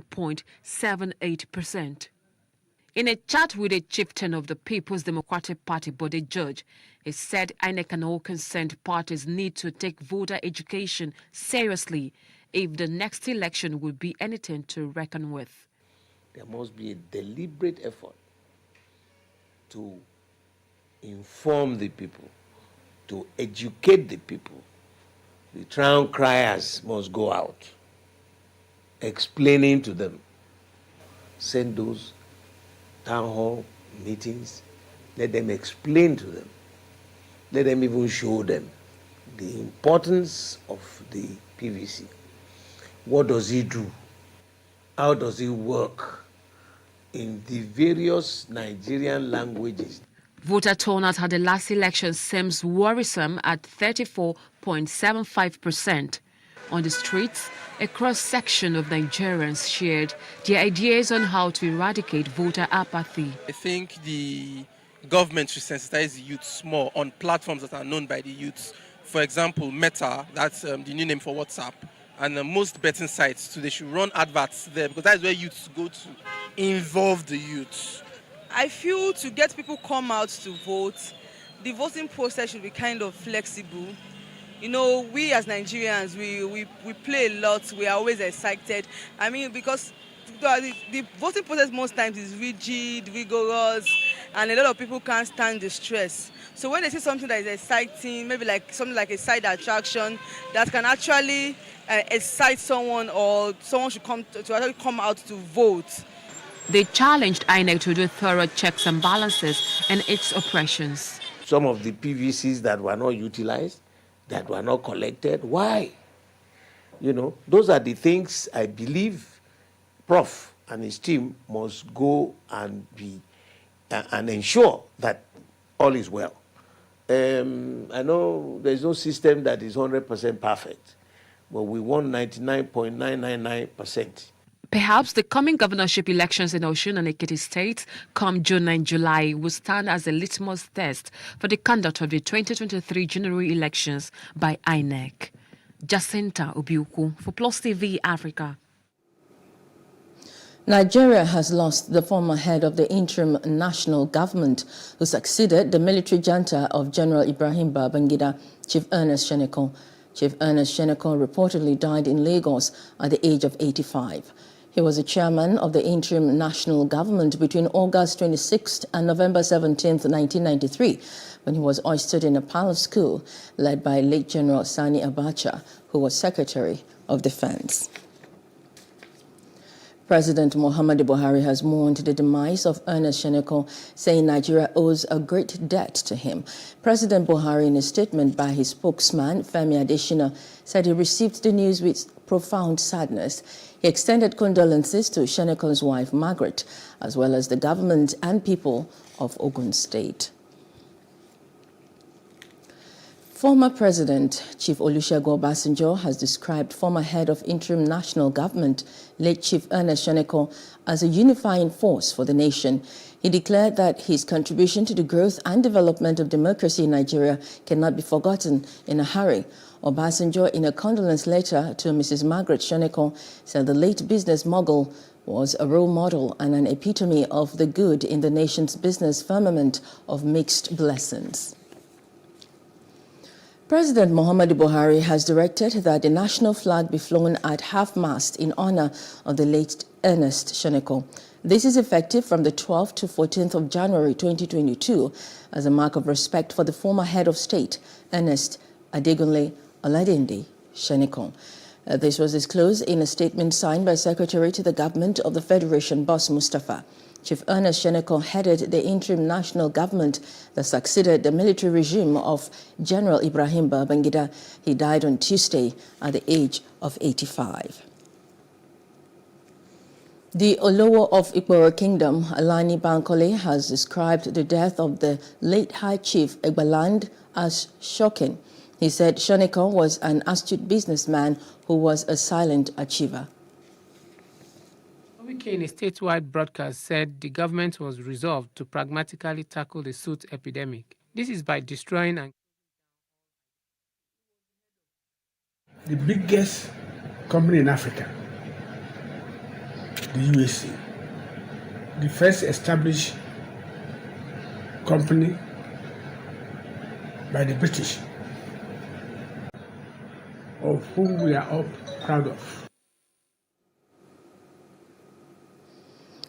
0.78%. In a chat with a chieftain of the People's Democratic Party body judge, he said INEC and all concerned parties need to take voter education seriously if the next election will be anything to reckon with. There must be a deliberate effort to inform the people, to educate the people. The town criers must go out, explaining to them. Send those town hall meetings, let them explain to them, let them even show them the importance of the PVC. What does it do? How does it work in the various Nigerian languages? Voter turnout at the last election seems worrisome at 34.75%. On the streets, a cross-section of Nigerians shared their ideas on how to eradicate voter apathy. I think the government should sensitize the youths more on platforms that are known by the youths. For example, Meta, that's the new name for WhatsApp, and most betting sites, so they should run adverts there because that's where youths go to involve the youths. I feel to get people come out to vote, the voting process should be kind of flexible. You know, we as Nigerians, we play a lot, we are always excited. I mean, because the voting process most times is rigid, rigorous, and a lot of people can't stand the stress. So when they see something that is exciting, maybe like something like a side attraction that can actually excite someone, or someone should actually come out to vote. They challenged INEC to do thorough checks and balances and its operations. Some of the PVCs that were not utilized, that were not collected, why? You know, those are the things I believe Prof and his team must go and be and ensure that all is well. I know there's no system that is 100% perfect, but we want 99.999%. Perhaps the coming governorship elections in Osun and Ekiti states come June and July will stand as a litmus test for the conduct of the 2023 general elections by INEC. Jacinta Obiuku for PlusTvAfrica. Nigeria has lost the former head of the interim national government who succeeded the military junta of General Ibrahim Babangida, Chief Ernest Shenikan. Chief Ernest Shenikan reportedly died in Lagos at the age of 85. He was the chairman of the interim national government between August 26th and November 17th, 1993, when he was hoisted in a palace school led by late General Sani Abacha, who was Secretary of Defense. President Muhammadu Buhari has mourned the demise of Ernest Shenikan, saying Nigeria owes a great debt to him. President Buhari, in a statement by his spokesman, Femi Adesina, said he received the news with profound sadness. He extended condolences to Shenikan's wife, Margaret, as well as the government and people of Ogun State. Former President Chief Olusegun Obasanjo has described former head of interim national government, late Chief Ernest Shenikan, as a unifying force for the nation. He declared that his contribution to the growth and development of democracy in Nigeria cannot be forgotten in a hurry. Obasanjo, in a condolence letter to Mrs. Margaret Shenikan, said the late business mogul was a role model and an epitome of the good in the nation's business firmament of mixed blessings. President Muhammadu Buhari has directed that the national flag be flown at half-mast in honor of the late Ernest Shenikan. This is effective from the 12th to 14th of January 2022 as a mark of respect for the former head of state, Ernest Adegunle Oladinde Shenikan. This was disclosed in a statement signed by Secretary to the Government of the Federation, Boss Mustafa. Chief Ernest Shenikan headed the interim national government that succeeded the military regime of General Ibrahim Babangida. He died on Tuesday at the age of 85. The Olowo of Igboro Kingdom, Alani Bankole, has described the death of the late High Chief Egbaland as shocking. He said Shenikan was an astute businessman who was a silent achiever. In a statewide broadcast said the government was resolved to pragmatically tackle the soot epidemic. This is by destroying and the biggest company in Africa the USA, the first established company by the British, of whom we are all proud of.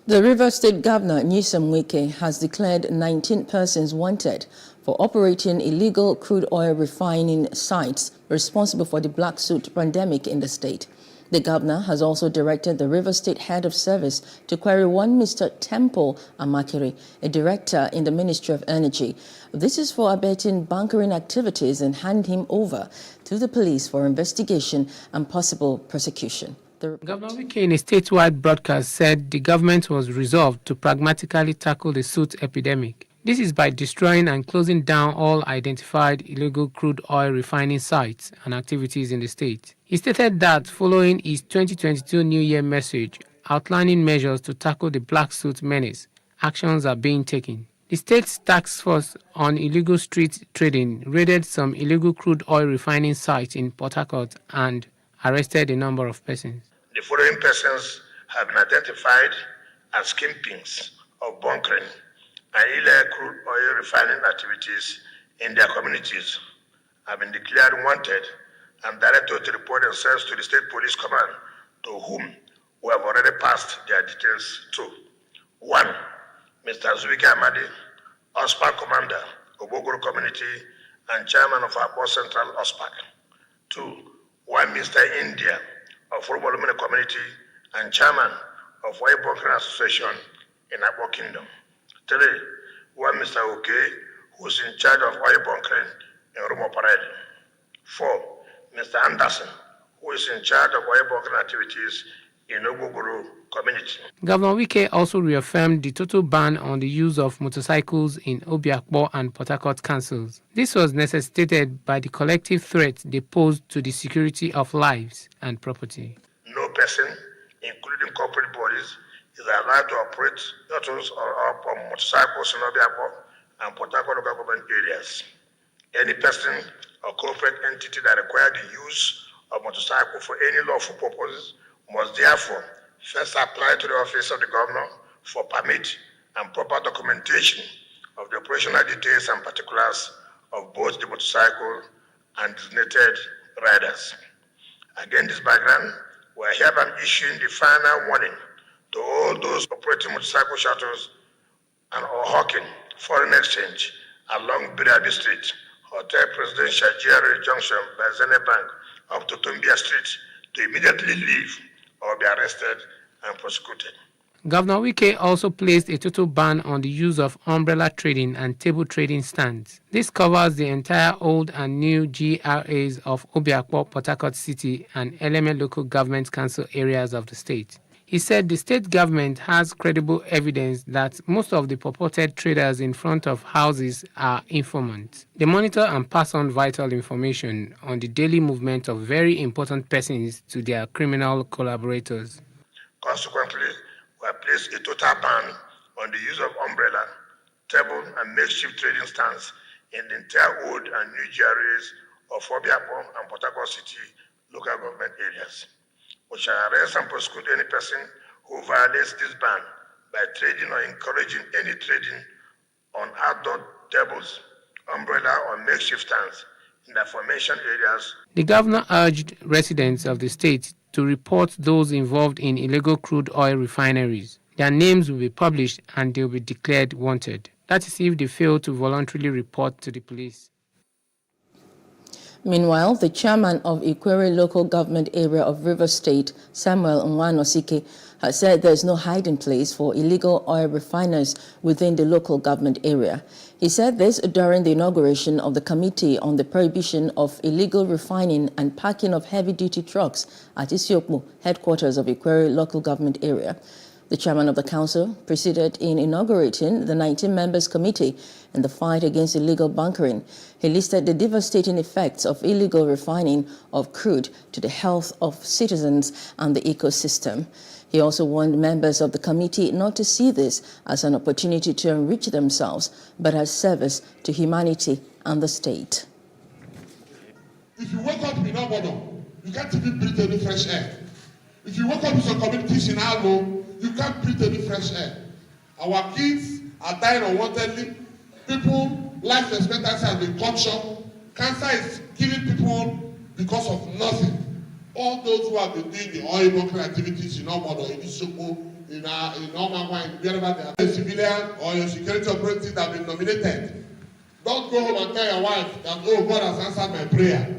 The Rivers State Governor, Nyesom Wike, has declared 19 persons wanted for operating illegal crude oil refining sites responsible for the black soot pandemic in the state. The governor has also directed the Rivers State Head of Service to query one Mr. Temple Amakere, a director in the Ministry of Energy. This is for abetting bunkering activities, and hand him over to the police for investigation and possible prosecution. Governor Wike, in a statewide broadcast, said the government was resolved to pragmatically tackle the soot epidemic. This is by destroying and closing down all identified illegal crude oil refining sites and activities in the state. He stated that following his 2022 New Year message outlining measures to tackle the black soot menace, actions are being taken. The state's task force on illegal street trading raided some illegal crude oil refining sites in Port Harcourt and arrested a number of persons. The following persons have been identified as kingpins of bunkering and illegal crude oil refining activities in their communities, have been declared wanted and directed to report themselves to the State Police Command, to whom we have already passed their details to. 1. Mr. Zuwike Amadi, OSPAC Commander, Obogoro Community and Chairman of Abo Central OSPAC. 2. 1 Mr. India of Urubolumene Community and Chairman of Oil Bunkering Association in Abo Kingdom. 3. 1 Mr. Oke, who is in charge of oil bunkering in Rumo Parade. 4. Mr. Anderson, who is in charge of oil bunkering activities in Obogoro Community. Governor Wike also reaffirmed the total ban on the use of motorcycles in Obiakpo and Port Harcourt councils. This was necessitated by the collective threat they posed to the security of lives and property. No person, including corporate bodies, is allowed to operate autos or motorcycles in Obiakpo and Port Harcourt local government areas. Any person or corporate entity that requires the use of motorcycle for any lawful purposes must therefore first apply to the office of the governor for permit and proper documentation of the operational details and particulars of both the motorcycle and designated riders. Against this background, we are hereby issuing the final warning to all those operating motorcycle shuttles and or hawking foreign exchange along Birabi Street, Hotel Presidential GRA Junction by Zenith Bank up to Tumbia Street to immediately leave or be arrested and prosecuted. Governor Wike also placed a total ban on the use of umbrella trading and table trading stands. This covers the entire old and new GRAs of Obiakpo, Port Harcourt City and Eleme Local Government Council areas of the state. He said the state government has credible evidence that most of the purported traders in front of houses are informants. They monitor and pass on vital information on the daily movement of very important persons to their criminal collaborators. Consequently, we have placed a total ban on the use of umbrella, table, and makeshift trading stands in the entire old and new GRAs of Obiakpo and Port Harcourt City local government areas. We shall arrest and prosecute any person who violates this ban by trading or encouraging any trading on outdoor tables, umbrella, or makeshift stands in the aforementioned areas. The governor urged residents of the state to report those involved in illegal crude oil refineries. Their names will be published and they will be declared wanted. That is if they fail to voluntarily report to the police. Meanwhile, the chairman of Ikwere local government area of River State, Samuel Nwanosike, has said there is no hiding place for illegal oil refiners within the local government area. He said this during the inauguration of the Committee on the Prohibition of Illegal Refining and Parking of Heavy-Duty Trucks at Isiokmu, headquarters of Ikwere local government area. The chairman of the council proceeded in inaugurating the 19 members committee in the fight against illegal bunkering. He listed the devastating effects of illegal refining of crude to the health of citizens and the ecosystem. He also warned members of the committee not to see this as an opportunity to enrich themselves, but as service to humanity and the state. If you wake up in Obodo, you can't even breathe any fresh air. If you wake up with your communities in Almo, you can't breathe any fresh air. Our kids are dying unwantedly. People, life expectancy has been cut short. Cancer is killing people because of nothing. All those who have been doing the oil bunkering activities in Omodo, in Isoko, in Omagwa, in wherever they are, a civilian or a security operative that have been nominated. Don't go home and tell your wife that, oh, God has answered my prayer.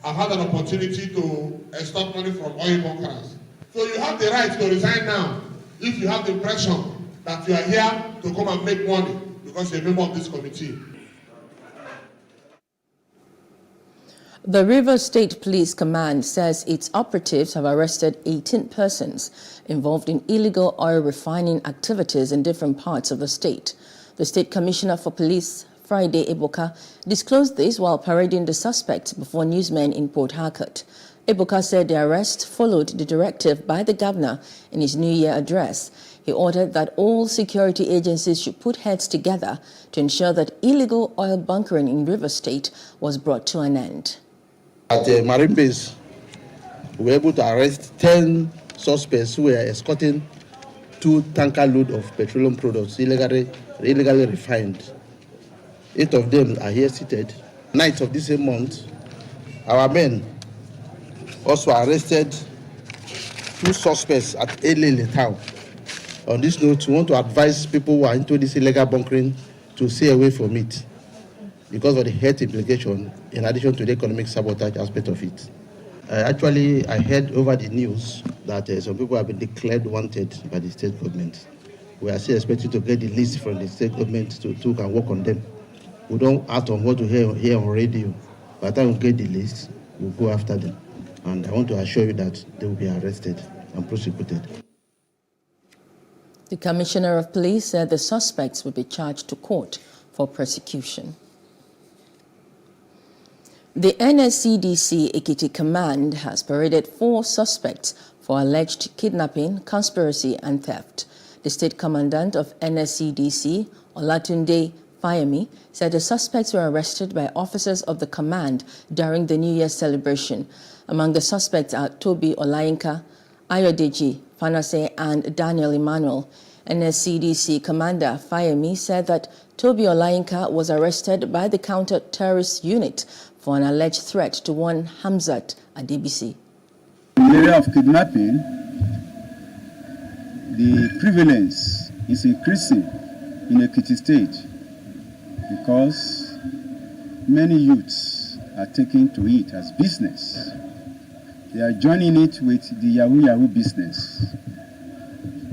I've had an opportunity to extort money from oil bunkers. So you have the right to resign now if you have the impression that you are here to come and make money because you're a member of this committee. The Rivers State Police Command says its operatives have arrested 18 persons involved in illegal oil refining activities in different parts of the state. The State Commissioner for Police, Friday Ebuka, disclosed this while parading the suspects before newsmen in Port Harcourt. Ebuka said the arrest followed the directive by the governor in his New Year address. He ordered that all security agencies should put heads together to ensure that illegal oil bunkering in Rivers State was brought to an end. At the Marine Base, we were able to arrest 10 suspects who were escorting 2 tanker loads of petroleum products illegally refined. 8 of them are here seated. 9th of this same month, our men also arrested 2 suspects at Elele town. On this note, we want to advise people who are into this illegal bunkering to stay away from it because of the health implication in addition to the economic sabotage aspect of it. Actually, I heard over the news that some people have been declared wanted by the state government. We are still expecting to get the list from the state government to can work on them. We don't act on what we hear on radio. By the time we get the list, we'll go after them. And I want to assure you that they will be arrested and prosecuted. The Commissioner of Police said the suspects will be charged to court for prosecution. The NSCDC Ekiti Command has paraded 4 suspects for alleged kidnapping, conspiracy and theft. The State Commandant of NSCDC, Olatunde Fayemi, said the suspects were arrested by officers of the command during the New Year celebration. Among the suspects are Toby Olayinka, Ayodeji Fanase and Daniel Emmanuel. NSCDC Commander Fayemi said that Toby Olayinka was arrested by the counter-terrorist unit for an alleged threat to one Hamzat Adebisi. In the area of kidnapping, the prevalence is increasing in Ekiti State because many youths are taking to it as business. They are joining it with the Yahoo business.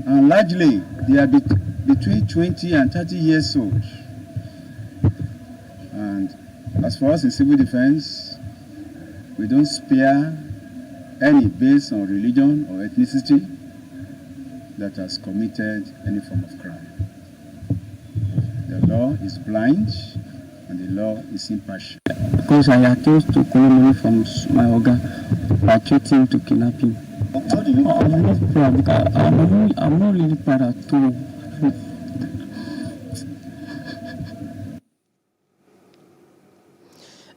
And largely, they are between 20 and 30 years old. And as for us in civil defense, we don't spare any based on religion or ethnicity that has committed any form of crime. The law is blind and the law is impartial. Because I accused to collect money from my organ by threatening to kidnap him. How do you I'm not proud because I'm not really proud at all.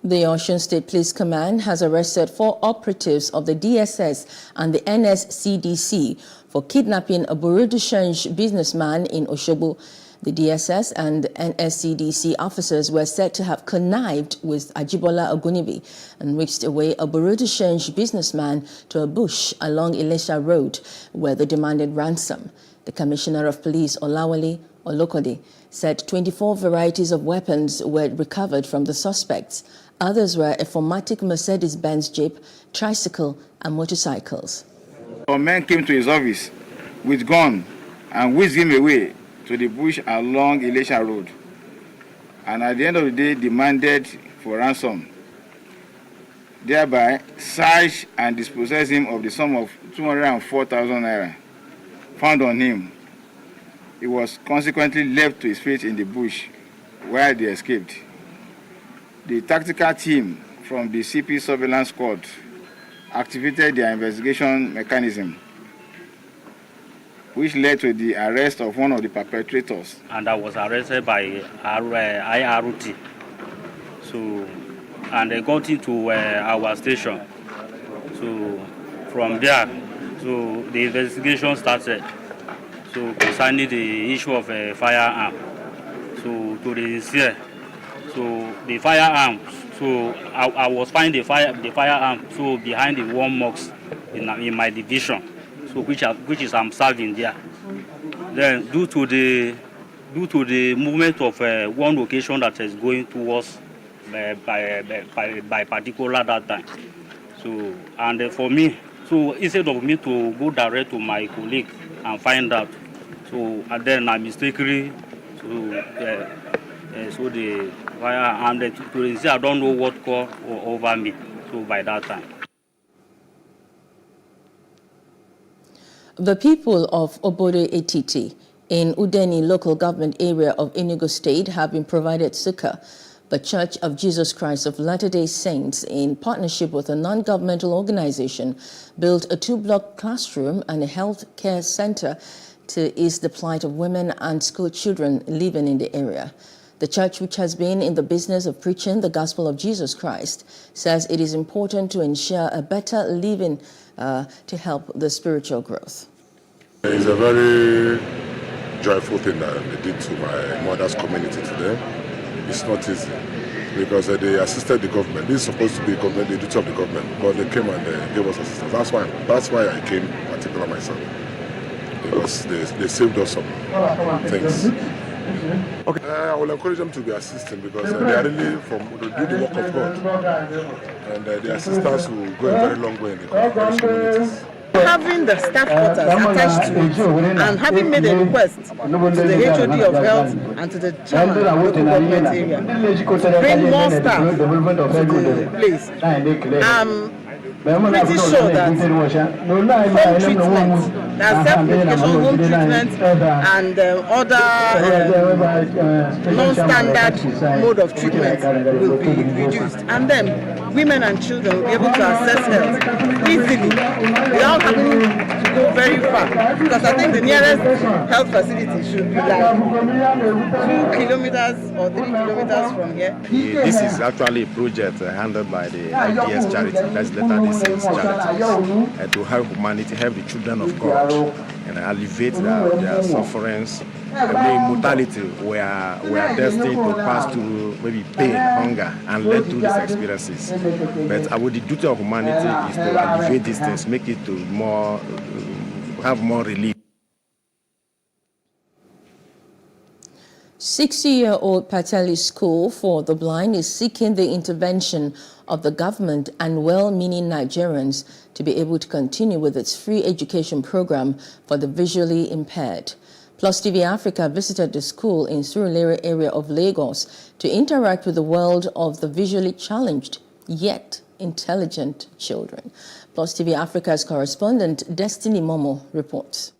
The Osun State Police Command has arrested 4 operatives of the DSS and the NSCDC for kidnapping a Burundi businessman in Osogbo. The DSS and NSCDC officers were said to have connived with Ajibola Ogunibi and whisked away a Burundi businessman to a bush along Ilesha Road where they demanded ransom. The Commissioner of Police, Olawale Olokode, said 24 varieties of weapons were recovered from the suspects. Others were a Formatic Mercedes-Benz Jeep, tricycle and motorcycles. Our men came to his office with gun and whisked him away to the bush along Ilesha Road, and at the end of the day demanded for ransom, thereby searched and dispossessed him of the sum of 204,000 naira found on him. He was consequently left to his fate in the bush where they escaped. The tactical team from the CP Surveillance Squad activated their investigation mechanism, which led to the arrest of one of the perpetrators. And I was arrested by IRT. So, and they got into our station. So, from there, so the investigation started. So concerning the issue of a firearm, so to the sincere, so the firearm, so I was finding the firearm so behind the war mosque in my division, so which is I'm serving there. Then due to the movement of one location that is going towards by particular that time. So and for me, so instead of me to go direct to my colleague and find out, so and then I mistakenly so the fire and to say I don't know what called over me. So by that time. The people of Obodo Etiti in Udeni local government area of Enugu State have been provided succor. The Church of Jesus Christ of Latter-day Saints, in partnership with a non-governmental organization, built a 2-block classroom and a health care center to ease the plight of women and school children living in the area. The church, which has been in the business of preaching the gospel of Jesus Christ, says it is important to ensure a better living to help the spiritual growth. It's a very joyful thing that they did to my mother's community today. It's not easy because they assisted the government. This is supposed to be the duty of the government, but they came and they gave us assistance. That's why I came particular myself, because they saved us some things. Okay, I will encourage them to be assisting because they are really to do the work of God, and the assistance will go a very long way in the communities. Having the staff quarters attached to it and having made a request to the HOD of Health and to the chairman of the local government area to bring more staff to the place. Pretty sure that home treatment, that's self-medication, home treatment, and other non-standard mode of treatment will be reduced. And then women and children will be able to access health easily without having to go very far. Because I think the nearest health facility should be like 2 kilometers or 3 kilometers from here. This is actually a project handled by the IDS charity, that's Latter-day Saints charities, to help humanity, help the children of God, and alleviate their sufferings. The mortality, we are destined to pass through maybe pain, hunger, and learn through these experiences. But the duty of humanity is to alleviate these things, make it to have more relief. 60-year-old Pateli School for the Blind is seeking the intervention of the government and well-meaning Nigerians to be able to continue with its free education program for the visually impaired. PlusTvAfrica visited the school in Surulere area of Lagos to interact with the world of the visually challenged yet intelligent children. PlusTvAfrica's correspondent Destiny Momo reports.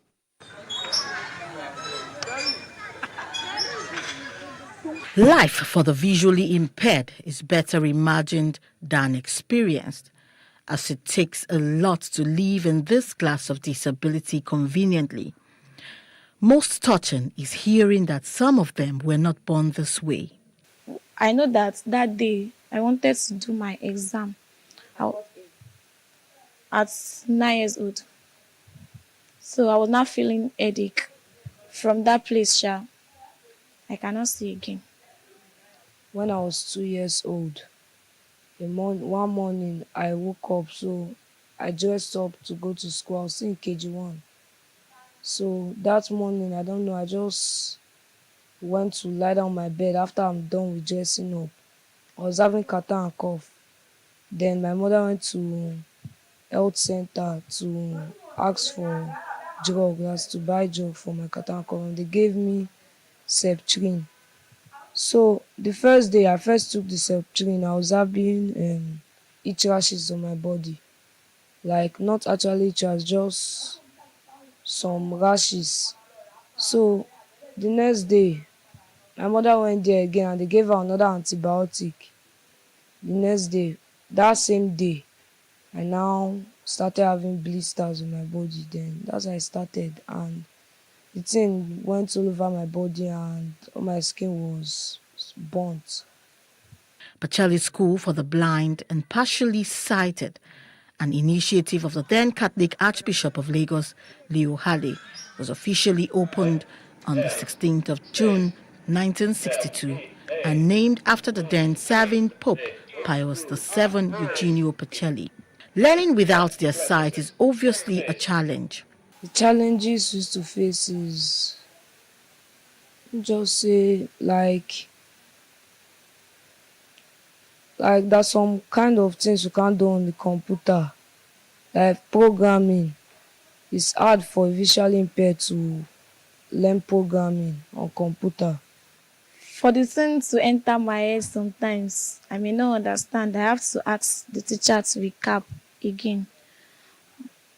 Life for the visually impaired is better imagined than experienced, as it takes a lot to live in this class of disability conveniently. Most touching is hearing that some of them were not born this way. I know that day I wanted to do my exam at 9 years old. So I was not feeling headache. From that place, I cannot see again. When I was 2 years old, one morning I woke up, so I dressed up to go to school. I was in KG1. So that morning, I don't know, I just went to lie down on my bed after I'm done with dressing up. I was having catarrh and cough. Then my mother went to health center to ask for drugs, to buy drugs for my catarrh and cough. And they gave me Septrin. So the first day I first took the Septrin, I was having itch rashes on my body. Like not actually itch, just some rashes. So the next day, my mother went there again and they gave her another antibiotic. The next day, that same day, I now started having blisters on my body. Then that's how I started, and the thing went all over my body and all my skin was burnt. Pacheli School for the Blind and Partially Sighted, an initiative of the then Catholic Archbishop of Lagos, Leo Hale, was officially opened on the 16th of June 1962 and named after the then serving Pope Pius VII Eugenio Pacelli. Learning without their sight is obviously a challenge. The challenges we used to face is just say like there's some kind of things you can't do on the computer, like programming. It's hard for visually impaired to learn programming on computer. For the thing to enter my head sometimes, I may not understand. I have to ask the teacher to recap again.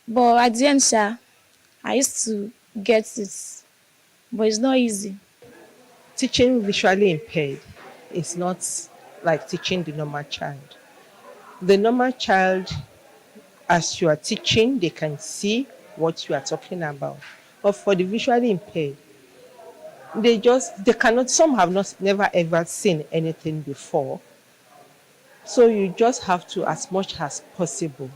But at the end, I used to get it, but it's not easy. Teaching visually impaired is not like teaching the normal child. The normal child, as you are teaching, they can see what you are talking about. But for the visually impaired, they cannot, some have never ever seen anything before. So you just have to, as much as possible,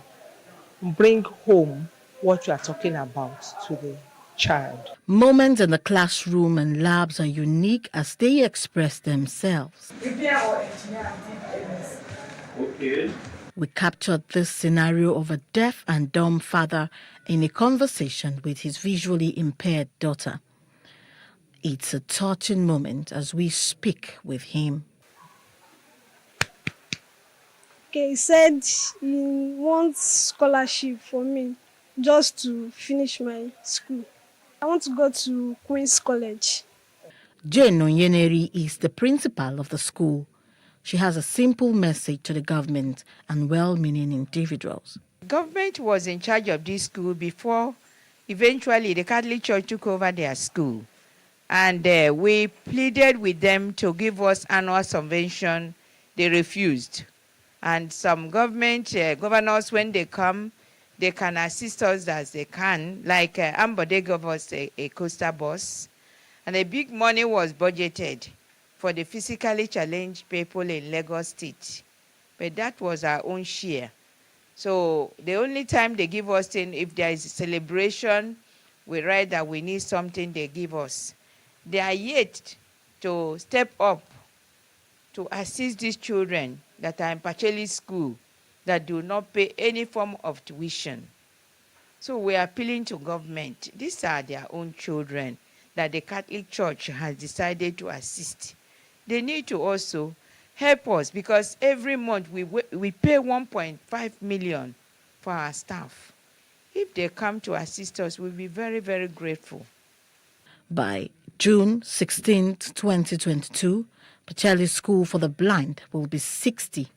bring home what you are talking about to the child. Moments in the classroom and labs are unique as they express themselves. Okay. We captured this scenario of a deaf and dumb father in a conversation with his visually impaired daughter. It's a touching moment as we speak with him. Okay, he said he wants scholarship for me just to finish my school. I want to go to Queen's College. Jane Onyeneri is the principal of the school. She has a simple message to the government and well-meaning individuals. Government was in charge of this school before eventually the Catholic Church took over their school. And we pleaded with them to give us annual subvention. They refused. And some government governors, when they come, they can assist us as they can. Like Ambode gave us a coaster bus. And a big money was budgeted for the physically challenged people in Lagos State. But that was our own share. So the only time they give us thing, if there is a celebration, we write that we need something, they give us. They are yet to step up to assist these children that are in Pacelli school that do not pay any form of tuition. So we are appealing to government. These are their own children that the Catholic Church has decided to assist. They need to also help us because every month we pay 1.5 million for our staff. If they come to assist us, we'll be very, very grateful. By June 16, 2022, Pacelli School for the Blind will be 60.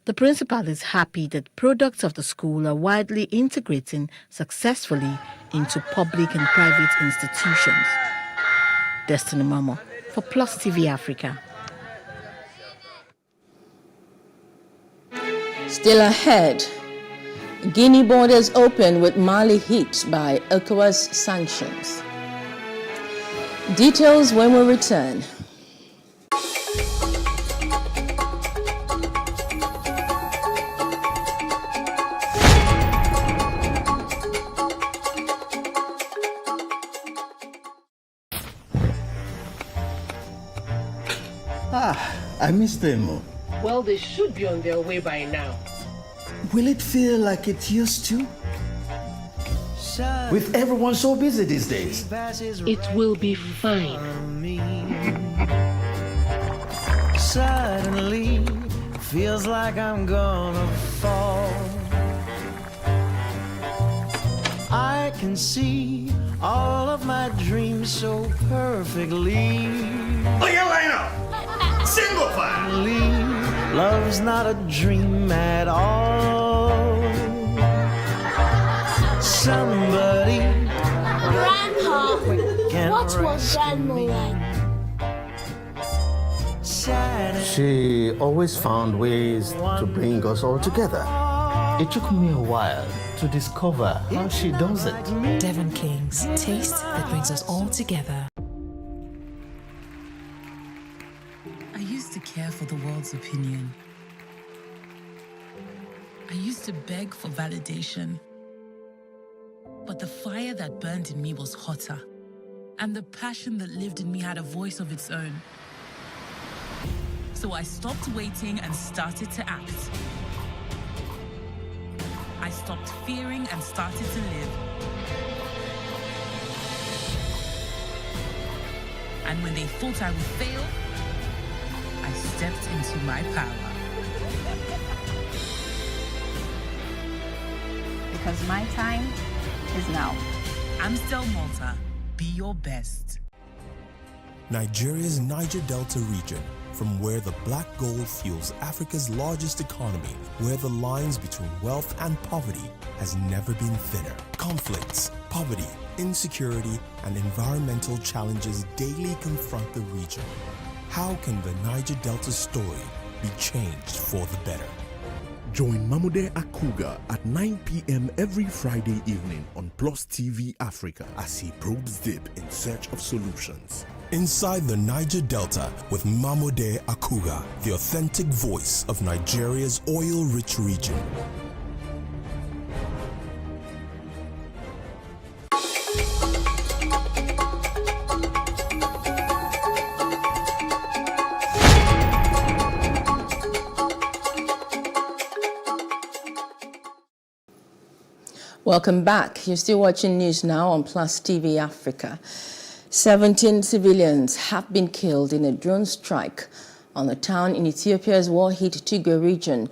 The principal is happy that products of the school are widely integrating successfully into public and private institutions. Destiny Mamo for Plus TV Africa. Still ahead, Guinea borders open with Mali hit by ECOWAS sanctions. Details when we return. I miss them. Well, they should be on their way by now. Will it feel like it used to? With everyone so busy these days. It will be fine. Suddenly, feels like I'm gonna fall. I can see all of my dreams so perfectly. Look at lineup! Single file! Love's not a dream at all. Somebody. Grandpa, what was Grandma like? She always found ways to bring us all together. It took me a while to discover how she does it. Devon King's taste that brings us all together. I used to care for the world's opinion. I used to beg for validation. But the fire that burned in me was hotter, and the passion that lived in me had a voice of its own. So I stopped waiting and started to act. I stopped fearing and started to live. And when they thought I would fail, I stepped into my power. Because my time is now. Amstel Malta, be your best. Nigeria's Niger Delta region, from where the black gold fuels Africa's largest economy, where the lines between wealth and poverty has never been thinner. Conflicts, poverty, insecurity, and environmental challenges daily confront the region. How can the Niger Delta story be changed for the better? Join Mamude Akuga at 9 p.m. every Friday evening on PlusTvAfrica as he probes deep in search of solutions. Inside the Niger Delta with Mamude Akuga, the authentic voice of Nigeria's oil-rich region. Welcome back. You're still watching news now on PlusTvAfrica. 17 civilians have been killed in a drone strike on a town in Ethiopia's war-hit Tigray region.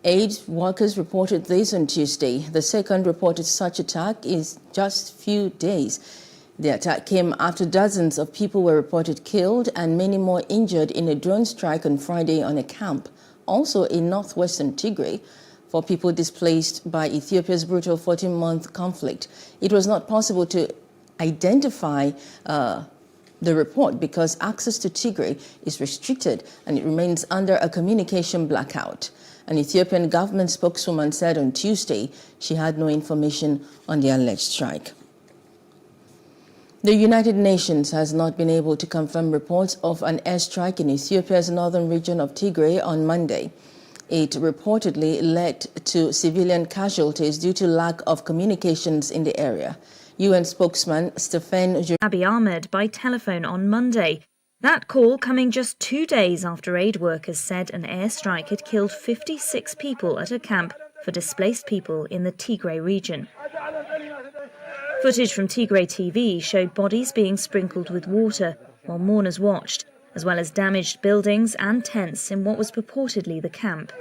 Aid workers reported this on Tuesday. The second reported such attack is just few days. The attack came after dozens of people were reported killed and many more injured in a drone strike on Friday on a camp, also in northwestern Tigray, for people displaced by Ethiopia's brutal 14-month conflict. It was not possible to identify the report because access to Tigray is restricted and it remains under a communication blackout. An Ethiopian government spokeswoman said on Tuesday she had no information on the alleged strike. The United Nations has not been able to confirm reports of an airstrike in Ethiopia's northern region of Tigray on Monday. It reportedly led to civilian casualties due to lack of communications in the area. UN spokesman Stephen Abiy Ahmed by telephone on Monday. That call coming just 2 days after aid workers said an airstrike had killed 56 people at a camp for displaced people in the Tigray region. Footage from Tigray TV showed bodies being sprinkled with water while mourners watched, as well as damaged buildings and tents in what was purportedly the camp.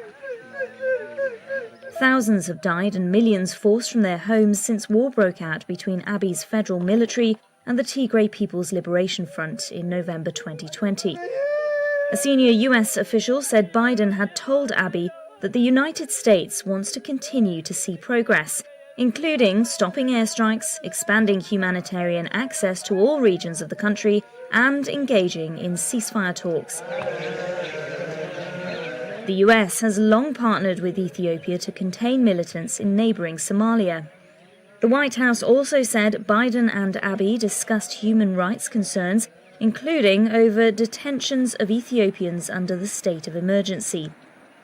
Thousands have died and millions forced from their homes since war broke out between Abiy's federal military and the Tigray People's Liberation Front in November 2020. A senior US official said Biden had told Abiy that the United States wants to continue to see progress, including stopping airstrikes, expanding humanitarian access to all regions of the country, and engaging in ceasefire talks. The US has long partnered with Ethiopia to contain militants in neighbouring Somalia. The White House also said Biden and Abiy discussed human rights concerns, including over detentions of Ethiopians under the state of emergency.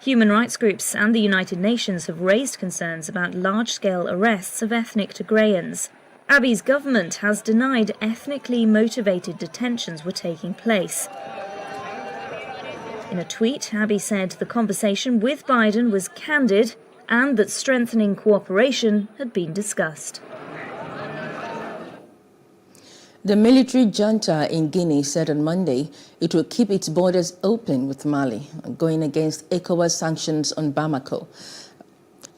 Human rights groups and the United Nations have raised concerns about large-scale arrests of ethnic Tigrayans. Abiy's government has denied ethnically motivated detentions were taking place. In a tweet, Abiy said the conversation with Biden was candid and that strengthening cooperation had been discussed. The military junta in Guinea said on Monday it will keep its borders open with Mali, going against ECOWAS sanctions on Bamako.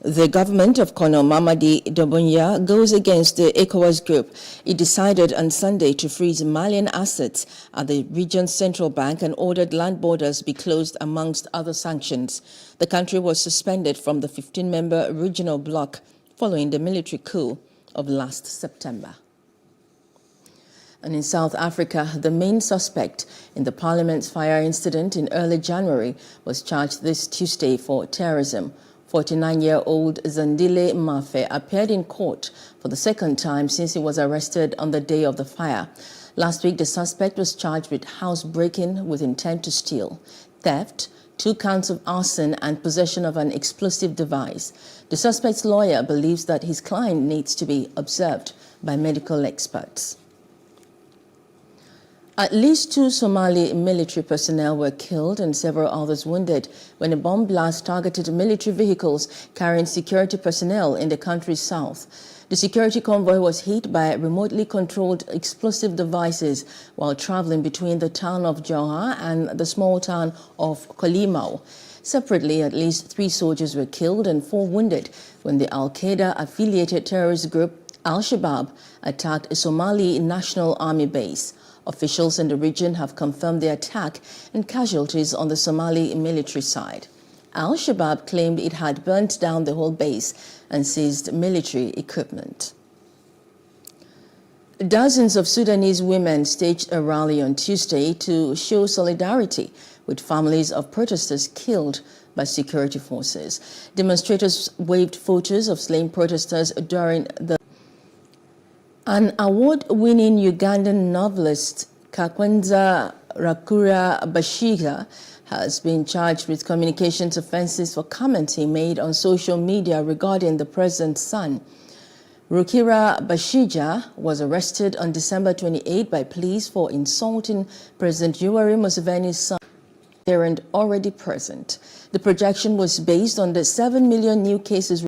The government of Colonel Mamadi Doumbouya goes against the ECOWAS group. It decided on Sunday to freeze Malian assets at the region's central bank and ordered land borders be closed amongst other sanctions. The country was suspended from the 15-member regional bloc following the military coup of last September. And in South Africa, the main suspect in the parliament's fire incident in early January was charged this Tuesday for terrorism. 49-year-old Zandile Mafe appeared in court for the second time since he was arrested on the day of the fire. Last week, the suspect was charged with housebreaking with intent to steal, theft, 2 counts of arson, and possession of an explosive device. The suspect's lawyer believes that his client needs to be observed by medical experts. At least 2 Somali military personnel were killed and several others wounded when a bomb blast targeted military vehicles carrying security personnel in the country's south. The security convoy was hit by remotely controlled explosive devices while traveling between the town of Jowhar and the small town of Kolimau. Separately, at least 3 soldiers were killed and 4 wounded when the Al-Qaeda-affiliated terrorist group Al-Shabaab attacked a Somali National Army base. Officials in the region have confirmed the attack and casualties on the Somali military side. Al-Shabaab claimed it had burnt down the whole base and seized military equipment. Dozens of Sudanese women staged a rally on Tuesday to show solidarity with families of protesters killed by security forces. Demonstrators waved photos of slain protesters during the... An award-winning Ugandan novelist, Kakwenza Rakura Bashiga, has been charged with communications offenses for comments he made on social media regarding the president's son. Rukira Bashija was arrested on December 28 by police for insulting President Yoweri Museveni's son, parent already present. The projection was based on the 7 million new cases